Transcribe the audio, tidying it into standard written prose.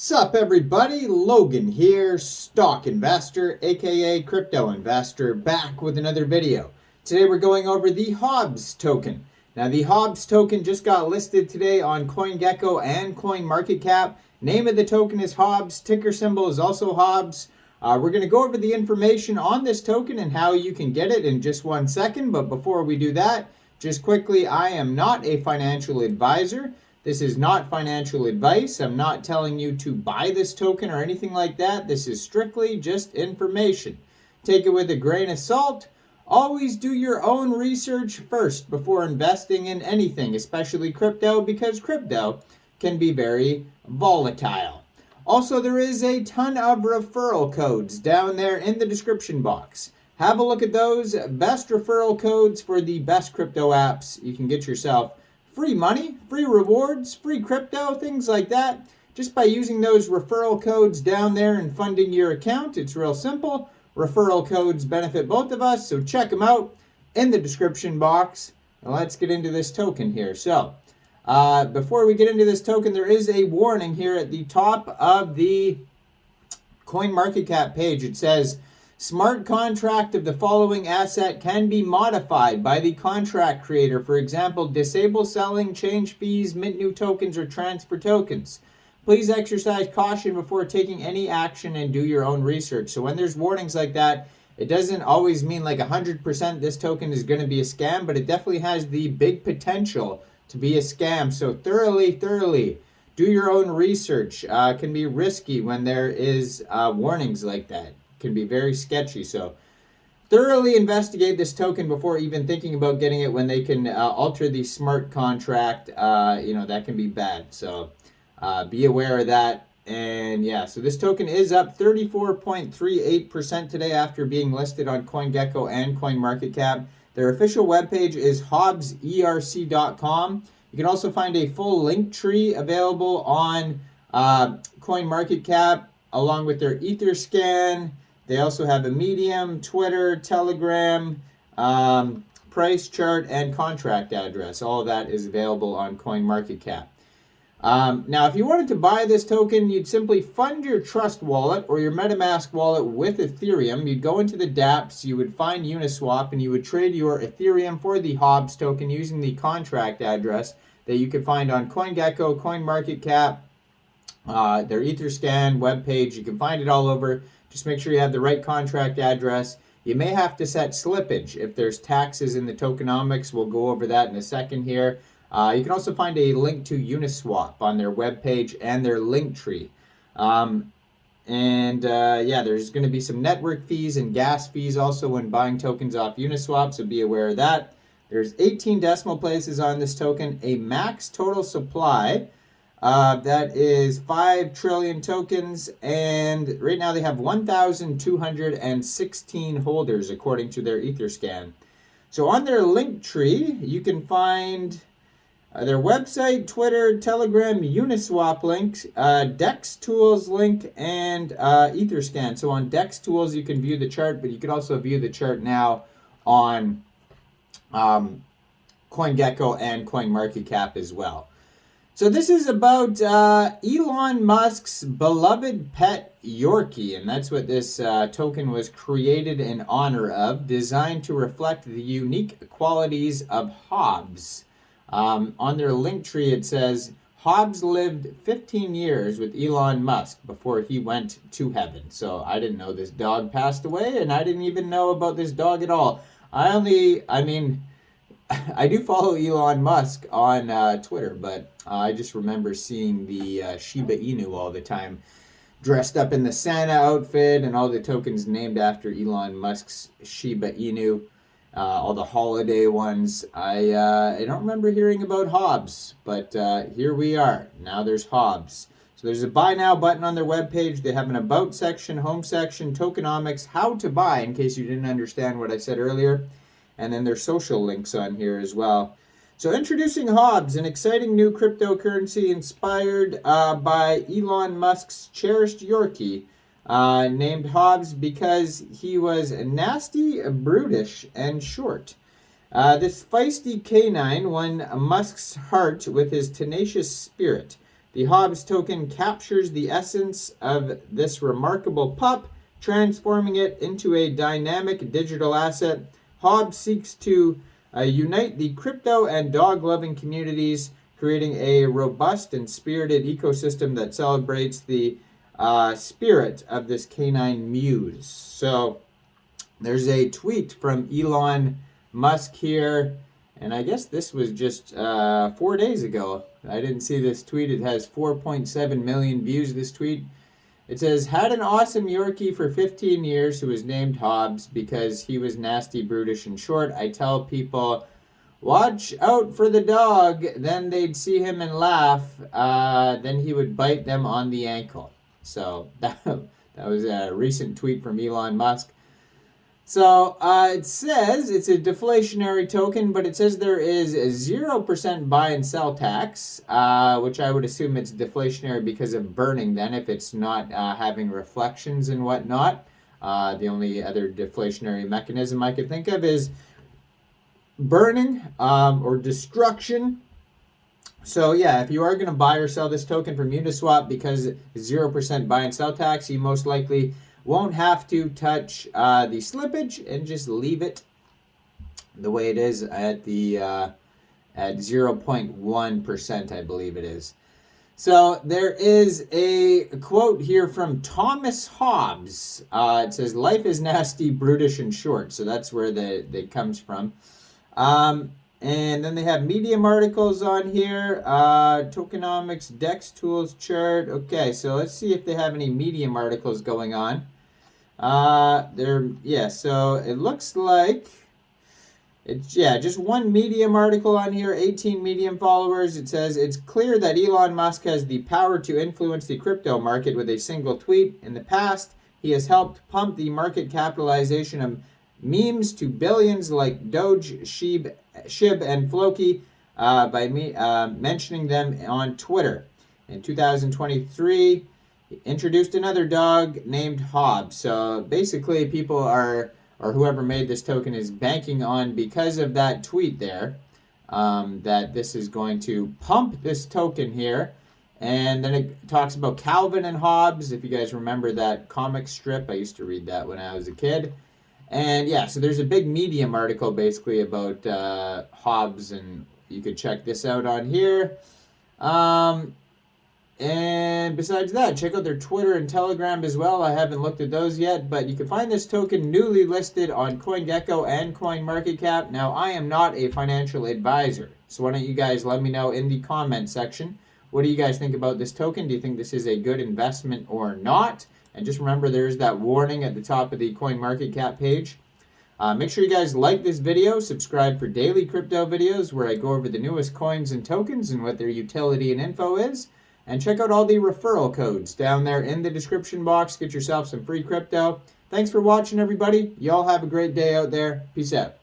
Sup everybody, Logan here, stock investor, aka crypto investor, back with another video. Today we're going over the Hobbs token. Now the Hobbs token just got listed today on CoinGecko and CoinMarketCap. Name of the token is Hobbs, ticker symbol is also Hobbs. We're going to go over the information on this token and how you can get it in just 1 second, but before we do that, just quickly, I am not a financial advisor. This is not financial advice. I'm not telling you to buy this token or anything like that. This is strictly just information. Take it with a grain of salt. Always do your own research first before investing in anything, especially crypto, because crypto can be very volatile. Also, there is a ton of referral codes down there in the description box. Have a look at those. Best referral codes for the best crypto apps. You can get yourself free money, free rewards, free crypto, things like that. Just by using those referral codes down there and funding your account. It's real simple. Referral codes benefit both of us, so check them out in the description box. Now let's get into this token here. So, before we get into this token, there is a warning here at the top of the CoinMarketCap page. It says, smart contract of the following asset can be modified by the contract creator. For example, disable selling, change fees, mint new tokens, or transfer tokens. Please exercise caution before taking any action and do your own research. So when there's warnings like that, it doesn't always mean like 100% this token is going to be a scam, but it definitely has the big potential to be a scam. So thoroughly do your own research. It can be risky when there is warnings like that. Can be very sketchy, so thoroughly investigate this token before even thinking about getting it when they can alter the smart contract. That can be bad, so be aware of that. And yeah, so this token is up 34.38% today after being listed on CoinGecko and CoinMarketCap. Their official webpage is hobbserc.com. You can also find a full link tree available on CoinMarketCap along with their Etherscan. They also have a Medium, Twitter, Telegram, price chart, and contract address. All of that is available on CoinMarketCap. Now, if you wanted to buy this token, you'd simply fund your Trust wallet or your MetaMask wallet with Ethereum. You'd go into the dApps, you would find Uniswap, and you would trade your Ethereum for the Hobbs token using the contract address that you could find on CoinGecko, CoinMarketCap, their Etherscan webpage. You can find it all over. Just make sure you have the right contract address. You may have to set slippage if there's taxes in the tokenomics. We'll go over that in a second here. You can also find a link to Uniswap on their webpage and their link tree. There's going to be some network fees and gas fees also when buying tokens off Uniswap, so be aware of that. There's 18 decimal places on this token, a max total supply. That is 5 trillion tokens, and right now they have 1,216 holders according to their Etherscan. So on their link tree, you can find their website, Twitter, Telegram, Uniswap links, DEX Tools link, and Etherscan. So on DEX Tools, you can view the chart, but you can also view the chart now on CoinGecko and CoinMarketCap as well. So this is about Elon Musk's beloved pet Yorkie, and that's what this token was created in honor of, designed to reflect the unique qualities of Hobbes. On their link tree it says, Hobbes lived 15 years with Elon Musk before he went to heaven. So I didn't know this dog passed away, and I didn't even know about this dog at all. I do follow Elon Musk on Twitter, but I just remember seeing the Shiba Inu all the time, dressed up in the Santa outfit, and all the tokens named after Elon Musk's Shiba Inu, all the holiday ones. I don't remember hearing about Hobbs, but here we are. Now there's Hobbs. So there's a buy now button on their webpage. They have an about section, home section, tokenomics, how to buy, in case you didn't understand what I said earlier. And then there's social links on here as well. So introducing Hobbs, an exciting new cryptocurrency inspired by Elon Musk's cherished Yorkie, named Hobbs because he was nasty, brutish, and short. This feisty canine won Musk's heart with his tenacious spirit. The Hobbs token captures the essence of this remarkable pup, transforming it into a dynamic digital asset. Hobbs seeks to unite the crypto and dog-loving communities, creating a robust and spirited ecosystem that celebrates the spirit of this canine muse. So there's a tweet from Elon Musk here, and I guess this was just 4 days ago. I didn't see this tweet. It has 4.7 million views, this tweet. It says, had an awesome Yorkie for 15 years who was named Hobbs because he was nasty, brutish, and short. I tell people, watch out for the dog. Then they'd see him and laugh. Then he would bite them on the ankle. So that was a recent tweet from Elon Musk. So it says it's a deflationary token, but it says there is a 0% buy and sell tax, which I would assume it's deflationary because of burning then, if it's not having reflections and whatnot. The only other deflationary mechanism I could think of is burning or destruction. So yeah, if you are going to buy or sell this token from Uniswap because 0% buy and sell tax, you most likely won't have to touch the slippage and just leave it the way it is at the at 0.1%, I believe it is. So there is a quote here from Thomas Hobbes. It says, life is nasty, brutish, and short. So that's where that comes from. And then they have Medium articles on here. Tokenomics, DEX tools chart. Okay, so let's see if they have any Medium articles going on. So it looks like it's just one Medium article on here, 18 Medium followers. It says it's clear that Elon Musk has the power to influence the crypto market with a single tweet. In the past, he has helped pump the market capitalization of memes to billions like Doge, Shib, and Floki by mentioning them on Twitter. In 2023, he introduced another dog named Hobbs. So basically, people or whoever made this token is banking on, because of that tweet there, that this is going to pump this token here. And then it talks about Calvin and Hobbes. If you guys remember that comic strip, I used to read that when I was a kid. And yeah, so there's a big Medium article basically about Hobbs, and you could check this out on here. And besides that, check out their Twitter and Telegram as well. I haven't looked at those yet, but you can find this token newly listed on CoinGecko and CoinMarketCap. Now, I am not a financial advisor, so why don't you guys let me know in the comment section. What do you guys think about this token? Do you think this is a good investment or not? And just remember, there's that warning at the top of the CoinMarketCap page. Make sure you guys like this video, subscribe for daily crypto videos where I go over the newest coins and tokens and what their utility and info is. And check out all the referral codes down there in the description box. Get yourself some free crypto. Thanks for watching, everybody. Y'all have a great day out there. Peace out.